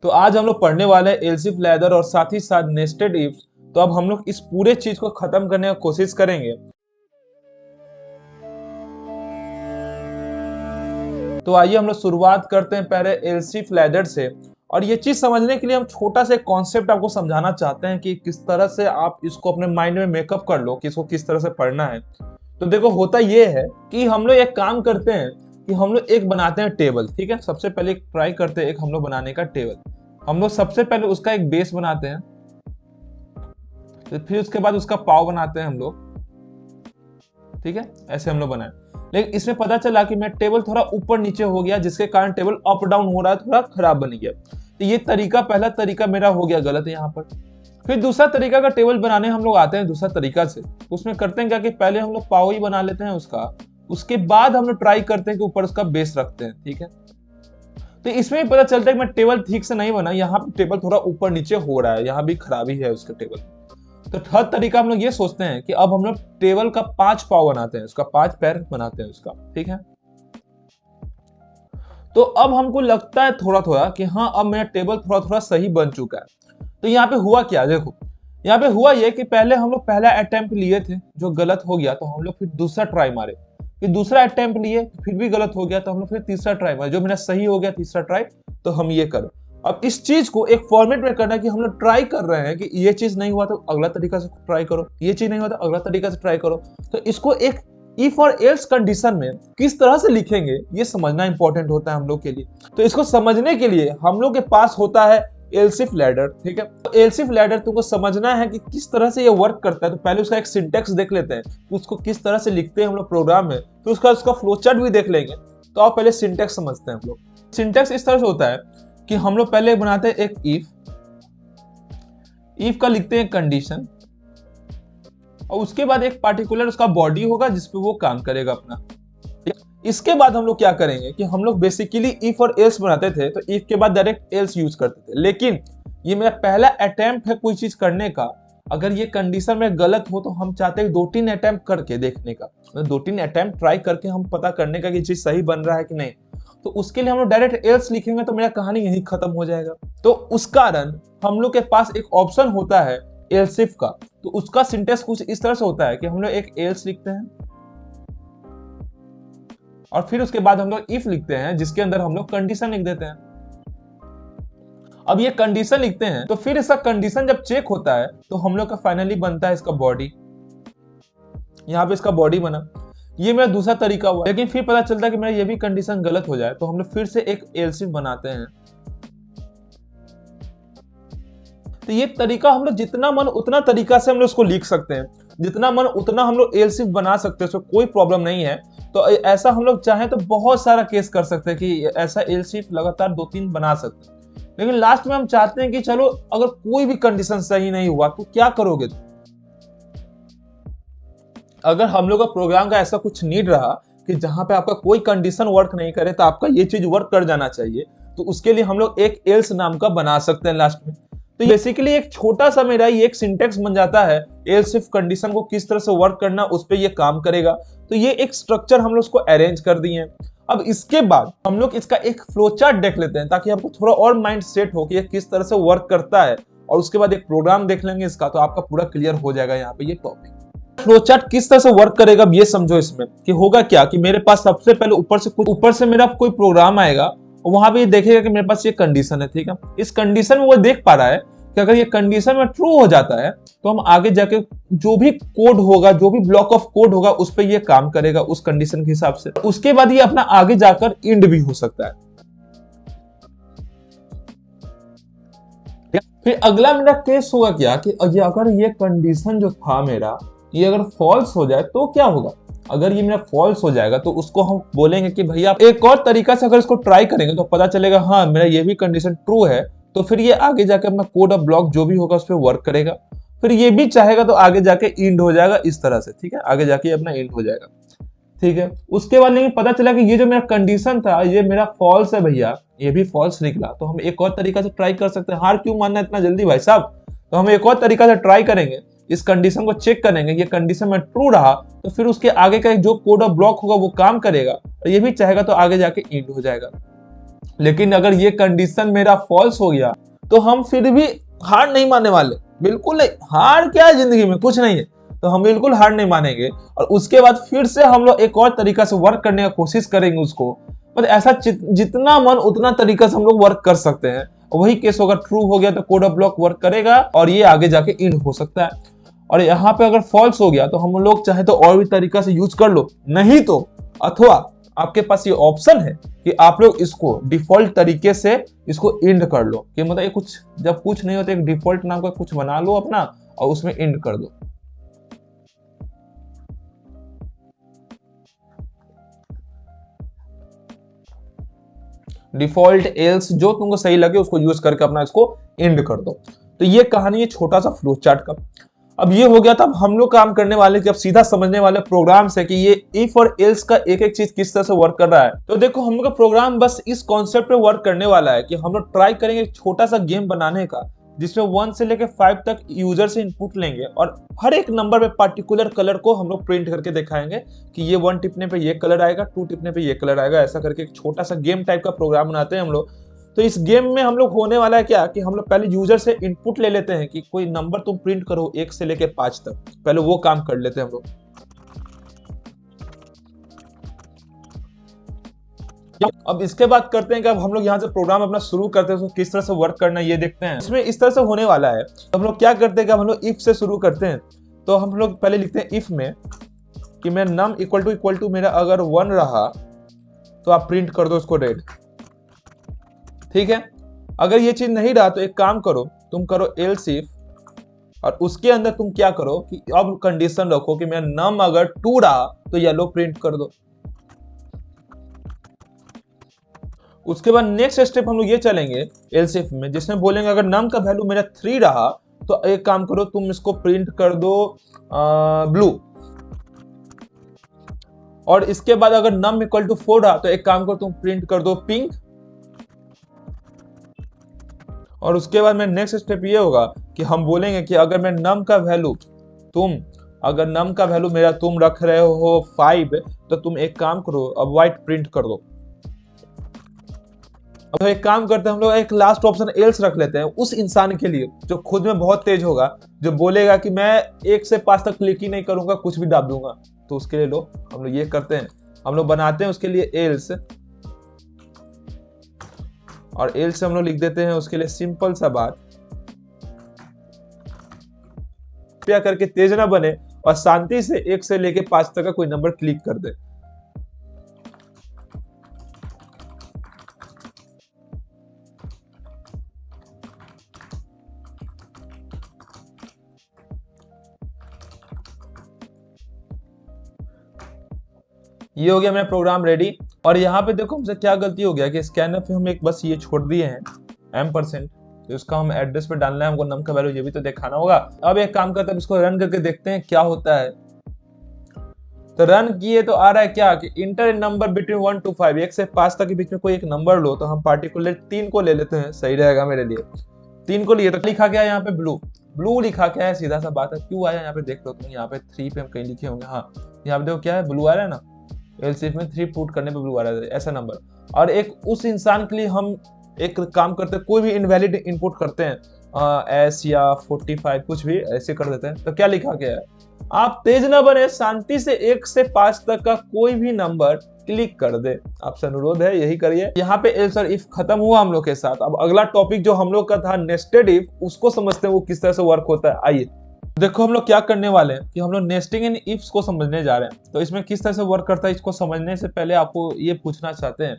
तो आज हम लोग पढ़ने वाले हैं एल्स इफ लैडर और साथ ही साथ नेस्टेड इफ। तो अब हम लोग इस पूरे चीज को खत्म करने की कोशिश करेंगे। तो आइए हम लोग शुरुआत करते हैं पहले एल्स इफ लैडर से। और ये चीज समझने के लिए हम छोटा सा कॉन्सेप्ट आपको समझाना चाहते हैं कि किस तरह से आप इसको अपने माइंड में मेकअप कर लो कि इसको किस तरह से पढ़ना है। तो देखो, होता ये है कि हम लोग एक काम करते हैं कि हम लोग एक बनाते हैं टेबल। ठीक है, सबसे पहले ट्राई करते हैं एक हम लोग बनाने का टेबल। हम लोग सबसे पहले उसका एक बेस बनाते हैं, तो फिर उसके बाद उसका पाव बनाते हैं हम लोग। ठीक है, ऐसे हम लोग बनाए। लेकिन इसमें पता चला कि मेरा टेबल थोड़ा ऊपर नीचे हो गया, जिसके कारण टेबल अप डाउन हो रहा है, थोड़ा खराब बन गया। तो ये तरीका, पहला तरीका मेरा हो गया गलत है यहाँ पर। फिर दूसरा तरीका का टेबल बनाने हम लोग आते हैं दूसरा तरीका से। उसमें करते हैं क्या कि पहले हम लोग पाव ही बना लेते हैं उसका, उसके बाद हम लोग ट्राई करते हैं कि ऊपर उसका बेस रखते हैं। ठीक है, तो इसमें भी पता चलता है कि मैं टेबल ठीक से नहीं बना, यहाँ पे टेबल थोड़ा ऊपर नीचे हो रहा है, यहाँ भी खराबी है उसके टेबल। तो थर्ड तरीका हम लोग ये सोचते हैं कि अब हम लोग टेबल का 5 पाव बनाते हैं, उसका 5 पैर बनाते हैं उसका। ठीक है, तो अब हमको लगता है थोड़ा थोड़ा कि हाँ, अब मेरा टेबल थोड़ा थोड़ा सही बन चुका है। तो यहाँ पे हुआ क्या, देखो यहाँ पे हुआ ये कि पहले हम लोग पहला अटेम्प्ट लिए थे जो गलत हो गया, तो हम लोग फिर दूसरा ट्राई मारे। फिर दूसरा अटेम्प्ट लिए, फिर भी गलत हो गया, तो हम लोग फिर तीसरा ट्राई मारे, जो मेरा सही हो गया तीसरा ट्राई। तो हम ये करें, अब इस चीज को एक फॉर्मेट में करना है कि हम लोग ट्राई कर रहे हैं कि ये चीज नहीं हुआ तो अगला तरीका से ट्राई करो, ये चीज नहीं हुआ तो अगला तरीका से ट्राई करो। तो इसको एक इफ और एल्स कंडीशन में किस तरह से लिखेंगे ये समझना इंपॉर्टेंट होता है हम लोग के लिए। तो इसको समझने के लिए हम लोग के पास होता है एल्स इफ लैडर। ठीक है, तो एल्स इफ लैडर तुमको समझना है कि किस तरह से ये वर्क करता है। तो पहले उसका एक सिंटेक्स देख लेते हैं कि उसको किस तरह से लिखते हैं हम लोग प्रोग्राम में, तो उसका फ्लो चार्ट भी देख लेंगे। तो आप पहले सिंटेक्स समझते हैं हम लोग। सिंटेक्स इस तरह से होता है कि हम लोग पहले बनाते हैं एक इफ का लिखते हैं कंडीशन, और उसके बाद एक पार्टिकुलर उसका बॉडी होगा जिसपे वो काम करेगा अपना। इसके बाद हम लोग क्या करेंगे कि हम लोग बेसिकली इफ और एल्स बनाते थे, तो इफ के बाद डायरेक्ट एल्स यूज करते थे। लेकिन ये मेरा पहला अटेम्प्ट है कोई चीज करने का, अगर ये कंडीशन में गलत हो तो हम चाहते हैं 2-3 अटेम्प्ट करके देखने का, 2-3 अटेम्प्ट ट्राई करके हम पता करने का कि चीज सही बन रहा है कि नहीं। तो उसके लिए हम लोग डायरेक्ट एल्स लिखेंगे तो मेरा कहानी यही खत्म हो जाएगा। तो उस कारण हम लोग के पास एक ऑप्शन होता है एल्स इफ का। तो उसका सिंटेक्स कुछ इस तरह से होता है कि हम लोग एक एल्स लिखते हैं और फिर उसके बाद हम लोग इफ लिखते हैं, जिसके अंदर हम लोग कंडीशन लिख देते हैं। अब ये कंडीशन लिखते हैं तो फिर इसका कंडीशन जब चेक होता है तो हम लोग का फाइनली बनता है इसका बॉडी। यहाँ पे इसका बॉडी बना, ये मेरा दूसरा तरीका हुआ। लेकिन फिर पता चलता है कि मेरा ये भी कंडीशन गलत हो जाए, तो हम लोग फिर से एक एल्स इफ बनाते हैं। तो ये तरीका हम लोग जितना मन उतना तरीका से हम लोग इसको लिख सकते हैं, जितना मन उतना हम लोग एल्स इफ बना सकते हैं, कोई प्रॉब्लम नहीं है। तो ऐसा हम लोग चाहें तो बहुत सारा केस कर सकते हैं कि ऐसा एल्स इफ लगातार 2-3 बना सकते हैं। लेकिन लास्ट में हम चाहते हैं कि चलो अगर कोई भी कंडीशन सही नहीं हुआ तो क्या करोगे। अगर हम लोग का प्रोग्राम का ऐसा कुछ नीड रहा कि जहां पे आपका कोई कंडीशन वर्क नहीं करे तो आपका ये चीज वर्क कर जाना चाहिए, तो उसके लिए हम लोग एक एल्स नाम का बना सकते हैं लास्ट में। तो बेसिकली एक छोटा सा मेरा ये एक सिंटेक्स बन जाता है, एल्स इफ कंडीशन को किस तरह से वर्क करना उस पर ये काम करेगा। तो ये एक स्ट्रक्चर हम लोग उसको अरेंज कर दिए हैं। अब इसके बाद हम लोग इसका एक फ्लो चार्ट देख लेते हैं, ताकि आपको थोड़ा और माइंड सेट हो कि ये किस तरह से वर्क करता है। और उसके बाद एक प्रोग्राम देख लेंगे इसका, तो आपका पूरा क्लियर हो जाएगा यहाँ पे ये टॉपिक। फ्लो चार्ट किस तरह से वर्क करेगा ये समझो। इसमें कि होगा क्या कि मेरे पास सबसे पहले ऊपर से मेरा कोई प्रोग्राम आएगा और वहां पे देखेगा कि मेरे पास ये कंडीशन है। ठीक है, इस कंडीशन में वो देख पा रहा है कि अगर ये कंडीशन में ट्रू हो जाता है तो हम आगे जाके जो भी कोड होगा, जो भी ब्लॉक ऑफ कोड होगा, उस पर ये काम करेगा उस कंडीशन के हिसाब से। उसके बाद ये अपना आगे जाकर इंड भी हो सकता है। फिर अगला मेरा केस होगा क्या कि अगर ये कंडीशन जो था मेरा, ये अगर फॉल्स हो जाए तो क्या होगा। अगर ये मेरा फॉल्स हो जाएगा तो उसको हम बोलेंगे कि भैया एक और तरीका से अगर इसको ट्राई करेंगे तो पता चलेगा हाँ मेरा ये भी कंडीशन ट्रू है। तो फिर ये आगे जाके अपना कोड और ब्लॉक जो भी होगा उस पर वर्क करेगा। फिर ये भी चाहेगा तो आगे जाके इंड हो जाएगा इस तरह से। ठीक है, आगे जाके अपना इंड हो जाएगा। ठीक है, उसके बाद लेकिन पता चला कि ये जो मेरा कंडीशन था ये मेरा फॉल्स है भैया, ये भी फॉल्स निकला। तो हम एक और तरीका से ट्राई कर सकते हैं। हार क्यों मानना इतना जल्दी भाई साहब। तो हम एक और तरीका से ट्राई करेंगे, इस कंडीशन को चेक करेंगे, ये कंडीशन में ट्रू रहा तो फिर उसके आगे का जो कोड और ब्लॉक होगा वो काम करेगा, और ये भी चाहेगा तो आगे जाके इंड हो जाएगा। लेकिन अगर ये कंडीशन मेरा फॉल्स हो गया तो हम फिर भी हार नहीं मानने वाले, बिल्कुल नहीं। हार क्या है जिंदगी में, कुछ नहीं है, तो हम बिल्कुल हार नहीं मानेंगे। और उसके बाद फिर से हम लोग एक और तरीका से वर्क करने की कोशिश करेंगे उसको, मतलब ऐसा जितना मन उतना तरीका से हम लोग वर्क कर सकते हैं। वही केस अगर ट्रू हो गया तो कोड ऑफ ब्लॉक वर्क करेगा और ये आगे जाके इंड हो सकता है। और यहाँ पे अगर फॉल्स हो गया तो हम लोग चाहे तो और भी तरीका से यूज कर लो, नहीं तो अथवा आपके पास ये ऑप्शन है कि आप लोग इसको डिफॉल्ट तरीके से इसको इंड कर लो, कि मतलब ये कुछ जब कुछ नहीं होता एक डिफॉल्ट नाम का कुछ बना लो अपना और उसमें इंड कर दो। डिफॉल्ट एल्स जो तुमको सही लगे उसको यूज करके अपना इसको एंड कर दो। तो ये कहानी है छोटा सा फ्लो चार्ट का। अब ये हो गया था, अब हम लोग काम करने वाले कि अब सीधा समझने वाले प्रोग्राम से कि ये इफ और एल्स का एक एक चीज किस तरह से वर्क कर रहा है। तो देखो हम लोग का प्रोग्राम बस इस कॉन्सेप्ट पे वर्क करने वाला है कि हम लोग ट्राई करेंगे एक छोटा सा गेम बनाने का जिसमें 1 से लेकर 5 तक यूजर से इनपुट लेंगे और हर एक नंबर पे पार्टिकुलर कलर को हम लोग प्रिंट करके दिखाएंगे कि ये 1 टिपने पे ये कलर आएगा, 2 टिपने पे ये कलर आएगा। ऐसा करके एक छोटा सा गेम टाइप का प्रोग्राम बनाते हैं हम लोग। तो इस गेम में हम लोग होने वाला है क्या कि हम लोग पहले यूजर से इनपुट ले लेते हैं कि कोई नंबर तुम प्रिंट करो 1 से लेकर 5 तक, पहले वो काम कर लेते हैं हम लोग। अब इसके बाद करते हैं कि अब हम लोग यहाँ से प्रोग्राम अपना शुरू करते हैं, किस तरह से वर्क करना है ये देखते हैं। इसमें इस तरह से होने वाला है। तो हम लोग क्या करते हैं कि हम लोग इफ से शुरू करते हैं। तो हम लोग पहले लिखते हैं इफ में कि मेरा नम इक्वल टू मेरा अगर 1 रहा तो आप प्रिंट कर दो उसको रेड, ठीक है। अगर ये चीज नहीं रहा तो एक काम करो, तुम करो एल्स इफ और उसके अंदर तुम क्या करो कि अब कंडीशन रखो कि मेरा नम अगर 2 रहा तो येलो प्रिंट कर दो। उसके बाद नेक्स्ट स्टेप हम लोग ये चलेंगे एल्स इफ में जिसमें बोलेंगे अगर नम का वैल्यू मेरा 3 रहा तो एक काम करो तुम इसको प्रिंट कर दो ब्लू। और इसके बाद अगर नम इक्वल टू 4 रहा तो एक काम करो तुम प्रिंट कर दो पिंक। और उसके बाद में नेक्स्ट स्टेप ये होगा कि हम बोलेंगे कि अगर मैं नम का वैल्यू अगर नम का वैल्यू मेरा तुम रख रहे हो 5 तो तुम एक काम करो अब व्हाइट प्रिंट कर दो। अब एक काम करते हैं हम लोग एक लास्ट ऑप्शन एल्स रख लेते हैं उस इंसान के लिए जो खुद में बहुत तेज होगा, जो बोलेगा कि मैं 1 से 5 तक क्लिक ही नहीं करूंगा, कुछ भी दाब दूंगा। तो उसके लिए लो हम लोग ये करते हैं, हम लोग बनाते हैं उसके लिए एल्स और एल्स हम लोग लिख देते हैं उसके लिए सिंपल सा बात, कृपया करके तेज ना बने और शांति से 1 से लेके 5 तक का कोई नंबर क्लिक कर दे। ये हो गया मेरा प्रोग्राम रेडी। और यहाँ पे देखो हमसे क्या गलती हो गया कि स्कैनर पे हम एक बस ये छोड़ दिए हैं %, तो इसका हम एड्रेस पे डालना है, हमको नम का वैल्यू ये भी तो दिखाना होगा। अब एक काम करते हैं इसको रन करके देखते हैं क्या होता है। तो रन किए तो आ रहा है क्या कि इंटर नंबर बिटवीन 1 to 5, 1 से 5 तक के बीच में कोई एक नंबर लो। तो हम पार्टिकुलर 3 को ले लेते हैं, सही रहेगा मेरे लिए। 3 को लिए तो लिखा गया यहाँ पे ब्लू लिखा क्या है, सीधा सा बात है। क्यों आया यहाँ पे देख लो तुम, यहाँ पे 3 पे हम कहीं लिखे होंगे, हाँ यहाँ पे देखो क्या है ब्लू आ रहा है ना, एलसीएफ में 3 पुट करने पे ब्लू आ रहा है ऐसा नंबर। और एक उस इंसान के लिए हम एक काम करते हैं, कोई भी इनवैलिड इनपुट करते हैं एस या 45 कुछ भी ऐसे कर देते हैं। तो क्या लिखा गया है, आप तेज ना बने, शांति से 1 से 5 तक का कोई भी नंबर क्लिक कर दे। आपसे अनुरोध है यही करिए। यहाँ पे एल्स और इफ खत्म हुआ हम लोग के साथ। अब अगला टॉपिक जो हम लोग का था नेस्टेड इफ, उसको समझते हैं वो किस तरह से वर्क होता है। आइए देखो हम लोग क्या करने वाले हैं कि हम लोग नेस्टिंग इन इफ्स को समझने जा रहे हैं। तो इसमें किस तरह से वर्क करता है इसको समझने से पहले आपको ये पूछना चाहते हैं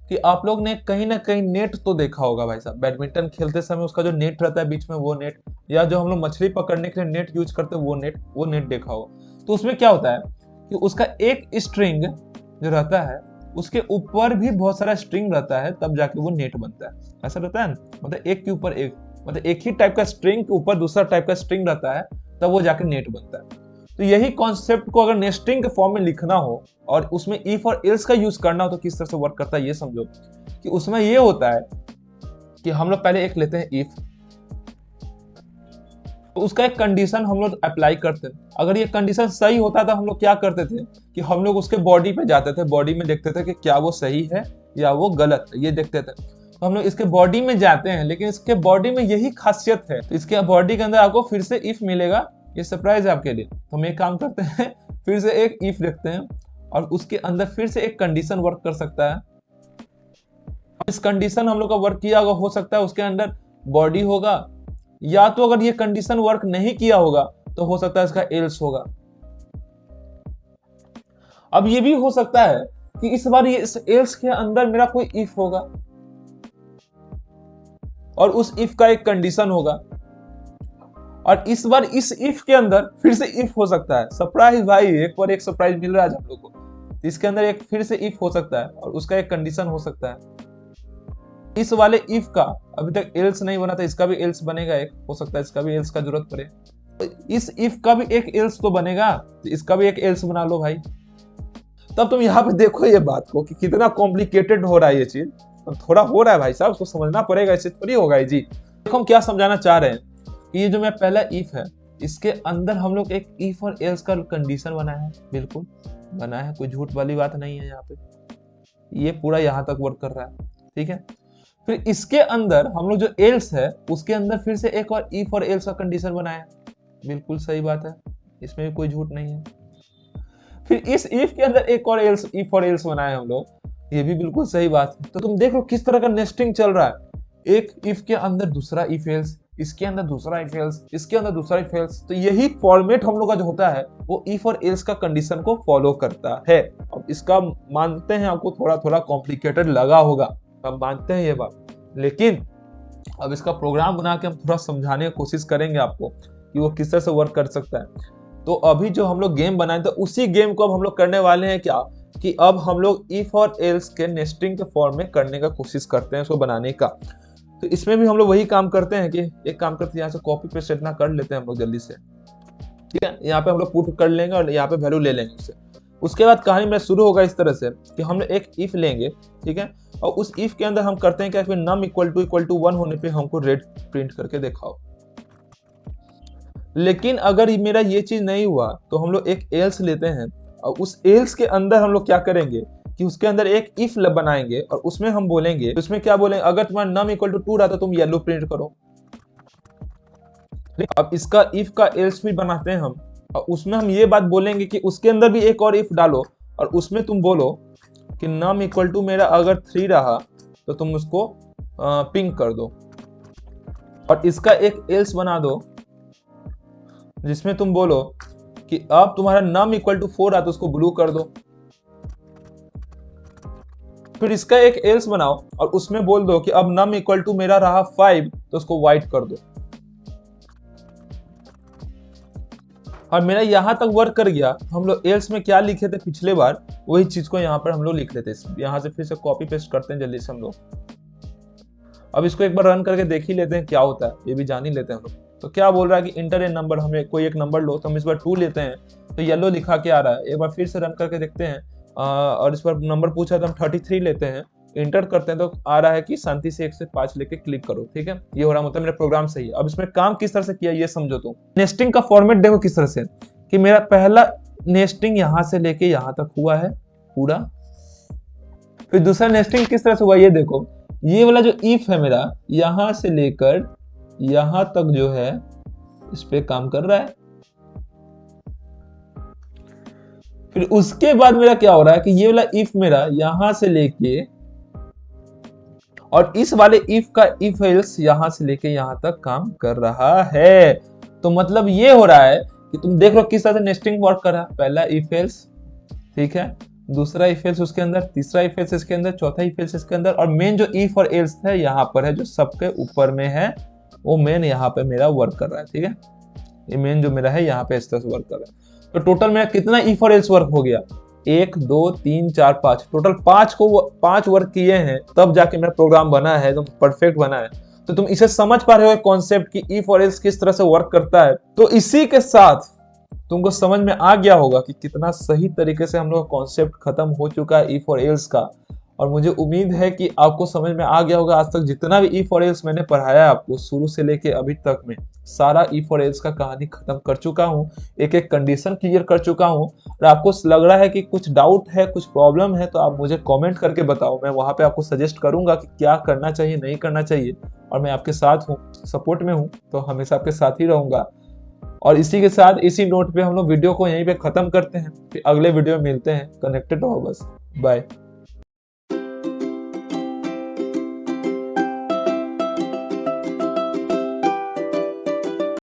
कि आप लोग ने कहीं ना कहीं नेट तो देखा होगा भाई साहब। बैडमिंटन खेलते समय उसका जो नेट रहता है बीच में वो नेट, या जो हम लोग मछली पकड़ने के लिए नेट यूज करते हैं वो नेट देखा होगा। तो उसमें क्या होता है कि उसका एक स्ट्रिंग जो रहता है उसके ऊपर भी बहुत सारा स्ट्रिंग रहता है, तब जाके वो नेट बनता है। ऐसा रहता है ना, मतलब एक के ऊपर एक, मतलब एक ही टाइप का स्ट्रिंग के ऊपर दूसरा टाइप का स्ट्रिंग रहता है, तब वो जाके नेट बनता है। तो यही कॉन्सेप्ट को अगर नेस्टिंग के फॉर्म में लिखना हो और उसमें इफ और एल्स का यूज करना हो तो किस तरह से वर्क करता है ये समझो। कि उसमें ये होता है कि हम लोग पहले एक लेते हैं इफ, तो उसका एक कंडीशन हम लोग अप्लाई करते हैं। अगर ये कंडीशन सही होता था, हम लोग क्या करते थे कि हम लोग उसके बॉडी पे जाते थे, बॉडी में देखते थे कि क्या वो सही है या वो गलत है, ये देखते थे। तो हम लोग इसके बॉडी में जाते हैं, लेकिन इसके बॉडी में यही खासियत है, तो इसके बॉडी के अंदर आपको फिर से इफ मिलेगा। ये सरप्राइज है आपके लिए। तो हम एक काम करते हैं, फिर से एक इफ देखते हैं और उसके अंदर फिर से एक कंडीशन वर्क कर सकता है। इस कंडीशन हम लोग का वर्क किया होगा, हो सकता है उसके अंदर बॉडी होगा, या तो अगर ये कंडीशन वर्क नहीं किया होगा तो हो सकता है इसका एल्स होगा। अब ये भी हो सकता है कि इस बार ये इस एल्स के अंदर मेरा कोई इफ होगा और उस इफ का एक कंडीशन होगा, और इस बार इस इफ के अंदर फिर से इफ हो सकता है। सरप्राइज भाई, एक पर एक सरप्राइज मिल रहा है आप लोगों को। इसके अंदर एक फिर से इफ हो सकता है और उसका एक कंडीशन हो सकता है। इस वाले इफ का अभी तक एल्स नहीं बना था, इसका भी एल्स बनेगा। एक हो सकता है इसका भी एल्स का जरूरत पड़े, इस इफ का भी एक एल्स तो बनेगा, तो इसका भी एक एल्स बना लो भाई। तब तुम यहाँ पे देखो ये बात को कि कितना कॉम्प्लिकेटेड हो रहा है ये चीज। थोड़ा हो रहा है भाई साहब, उसको समझना पड़ेगा, इससे थोड़ी होगा ये जी। देखो हम क्या समझाना चाह रहे हैं कि ये जो मेरा पहला इफ है, इसके अंदर हम लोग एक इफ और एल्स का कंडीशन बनाया है। बिल्कुल बनाया है, कोई झूठ वाली बात नहीं है यहाँ पे। ये पूरा यहाँ तक वर्क कर रहा है, ठीक है। फिर इसके अंदर हम लोग जो एल्स है उसके अंदर फिर से एक और इफ और एल्स का कंडीशन बनाया। बिल्कुल सही बात है, इसमें भी कोई झूठ नहीं है। फिर इस इफ के अंदर एक और एल्स, इफ और एल्स बनाए हम लोग, ये भी बिल्कुल सही बात है। तो तुम देख लो किस तरह का नेस्टिंग चल रहा है। एक इफ के अंदर दूसरा इफ एल्स, इसके अंदर दूसरा इफ एल्स, इसके अंदर दूसरा इफ एल्स। तो यही फॉर्मेट हम लोग का जो होता है वो इफ और एल्स का कंडीशन को फॉलो करता है। अब इसका मानते हैं आपको थोड़ा थोड़ा कॉम्प्लिकेटेड लगा होगा, हम मानते हैं ये बात, लेकिन अब इसका प्रोग्राम बना के हम थोड़ा समझाने की कोशिश करेंगे आपको कि वो किस तरह से वर्क कर सकता है। तो अभी जो हम लोग गेम बनाए थे उसी गेम को अब हम लोग करने वाले हैं क्या, कि अब हम लोग इफ और एल्स के नेस्टिंग के फॉर्म में करने का कोशिश करते हैं उसको बनाने का। तो इसमें भी हम लोग वही काम करते हैं कि एक काम करते हैं, यहाँ से कॉपी पेस्ट इतना कर लेते हैं हम लोग जल्दी से, ठीक है। यहाँ पे हम लोग पुट कर लेंगे और यहाँ पे वैल्यू ले लेंगे उससे। उसके बाद कहानी में शुरू होगा इस तरह से कि हम लोग एक इफ लेंगे, ठीक है, और उस इफ के अंदर हम करते हैं क्या, फिर नम इक्वल टू 1 होने पे हमको रेड प्रिंट करके दिखाओ। लेकिन अगर मेरा ये चीज नहीं हुआ तो हम लोग एक एल्स लेते हैं और उस एल्स के अंदर हम लोग क्या करेंगे कि उसके अंदर एक इफ बनाएंगे और उसमें हम बोलेंगे, उसमें क्या बोलेंगे, अगर तुम्हारा नम इक्वल टू 2 रहा तो तुम येलो प्रिंट करो। अब इसका इफ का एल्स भी बनाते हैं हम, और उसमें हम ये बात बोलेंगे कि उसके अंदर भी एक और इफ डालो और उसमें तुम बोलो कि नम इक्वल टू मेरा अगर 3 रहा तो तुम उसको पिंक कर दो। और इसका एक एल्स बना दो जिसमें तुम बोलो कि अब तुम्हारा नम इक्वल टू 4 रहा तो उसको ब्लू कर दो। फिर इसका एक एल्स बनाओ और उसमें बोल दो कि अब नम इक्वल टू मेरा रहा 5 तो उसको व्हाइट कर दो। और मेरा यहां तक वर्क कर गया। हम लोग एल्स में क्या लिखे थे पिछले बार, वही चीज को यहाँ पर हम लोग लिख लेते हैं। यहाँ से फिर से कॉपी पेस्ट करते हैं जल्दी से हम लोग। अब इसको एक बार रन करके देख ही लेते हैं क्या होता है, ये भी जान ही लेते हैं हम लोग। तो क्या बोल रहा है कि इंटर ए नंबर, हमें कोई एक नंबर लो, तो हम इस बार 2 लेते हैं तो येलो लिखा के आ रहा है। एक बार फिर से रन करके देखते हैं और इस बार नंबर पूछा तो हम 33 लेते हैं, इंटर करते हैं तो आ रहा है कि शांति से 1 से 5 लेके क्लिक करो, ठीक है। ये हो रहा, मतलब मेरा प्रोग्राम सही है। अब इसमें काम किस तरह से किया ये समझो। तो नेस्टिंग का फॉर्मेट देखो किस तरह से कि मेरा पहला नेस्टिंग यहां से लेके यहां तक हुआ है पूरा। फिर दूसरा नेस्टिंग किस तरह से हुआ ये देखो, ये वाला जो इफ है मेरा यहां से लेकर यहां तक जो है इस पे काम कर रहा है। फिर उसके बाद मेरा क्या हो रहा है कि ये वाला इफ मेरा यहां से लेके और इस वाले इफ का इफ एल्स यहां से लेके यहां तक काम कर रहा है। तो मतलब ये हो रहा है कि तुम देख लो किस तरह से नेस्टिंग वर्क कर रहा है। पहला इफ एल्स, ठीक है, दूसरा इफ एल्स उसके अंदर, तीसरा इफ एल्स इसके अंदर, चौथा इफ एल्स इसके अंदर, और मेन जो इफ और एल्स है यहाँ पर है जो सबके ऊपर में है, वो मेन यहाँ पे मेरा वर्क कर रहा है, ठीक है। ये मेन जो मेरा है यहाँ पे इस तरह से वर्क कर रहा है। तो टोटल मेरा कितना इफ और एल्स वर्क हो गया, 1 2 3 4 5, टोटल 5 वर्क किए हैं तब जाके मेरा प्रोग्राम बना है, एकदम परफेक्ट बना है। तो तुम इसे समझ पा रहे हो कॉन्सेप्ट कि इफ और एल्स किस तरह से वर्क करता है। तो इसी के साथ तुमको समझ में आ गया होगा कि कितना सही तरीके से हम लोग का कॉन्सेप्ट खत्म हो चुका है इफ और एल्स का। और मुझे उम्मीद है कि आपको समझ में आ गया होगा। आज तक जितना भी ई फॉर एल्स मैंने पढ़ाया है आपको शुरू से लेके अभी तक में, सारा ई फॉर एल्स का कहानी खत्म कर चुका हूँ, एक एक कंडीशन क्लियर कर चुका हूँ। और आपको लग रहा है कि कुछ डाउट है, कुछ प्रॉब्लम है, तो आप मुझे कमेंट करके बताओ। मैं वहां पे आपको सजेस्ट करूंगा कि क्या करना चाहिए, नहीं करना चाहिए। और मैं आपके साथ हूँ, सपोर्ट में हूँ, तो हमेशा आपके साथ ही रहूंगा। और इसी के साथ, इसी नोट पे हम लोग वीडियो को यहीं पे खत्म करते हैं। फिर अगले वीडियो में मिलते हैं। कनेक्टेड रहो बस। बाय।